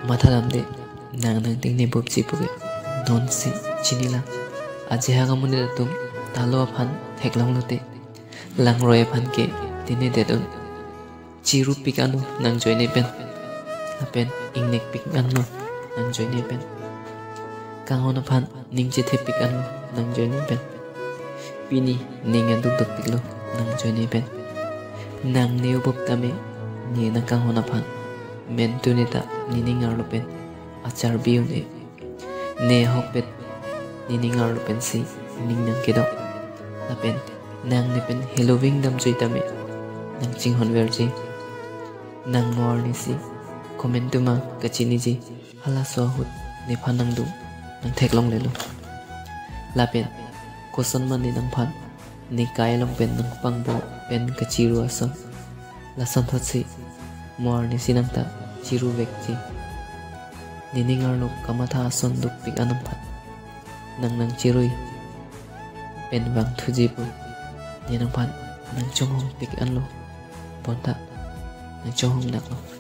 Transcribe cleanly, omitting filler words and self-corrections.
mathalamde nang ting ne bob chi puge non si chinila aje ha gamune tum talo phan theklang lote lang roe phan ke tine de don chiru pikanu nang joine pen apen ingnek pikanu nang joine pen kangona phan ningche the pikanu nang joine pen pini ninga duk duk piklo nang joine pen nang neu bob tame ni na kangona phan men tunita niningar lopen achar biune ne hokpet niningar lopen si ning nang kedo apen nang ne pen halloween dam joitame nang chinghon verji nang mor ni si komentuma kachini ji hala sohut ne phanang du nang theklong lelu lapen koson man ni nang phan ni kailong pen nang pangbo pen kachiru asam lasan thotsi mor ni sinang ta chiru vekji niningar lo kamatha ason duk pik anam phat nang chirui pen bang thuji pu ni nang phan nang chonghong pik an lo ponta nang chonghong dak lo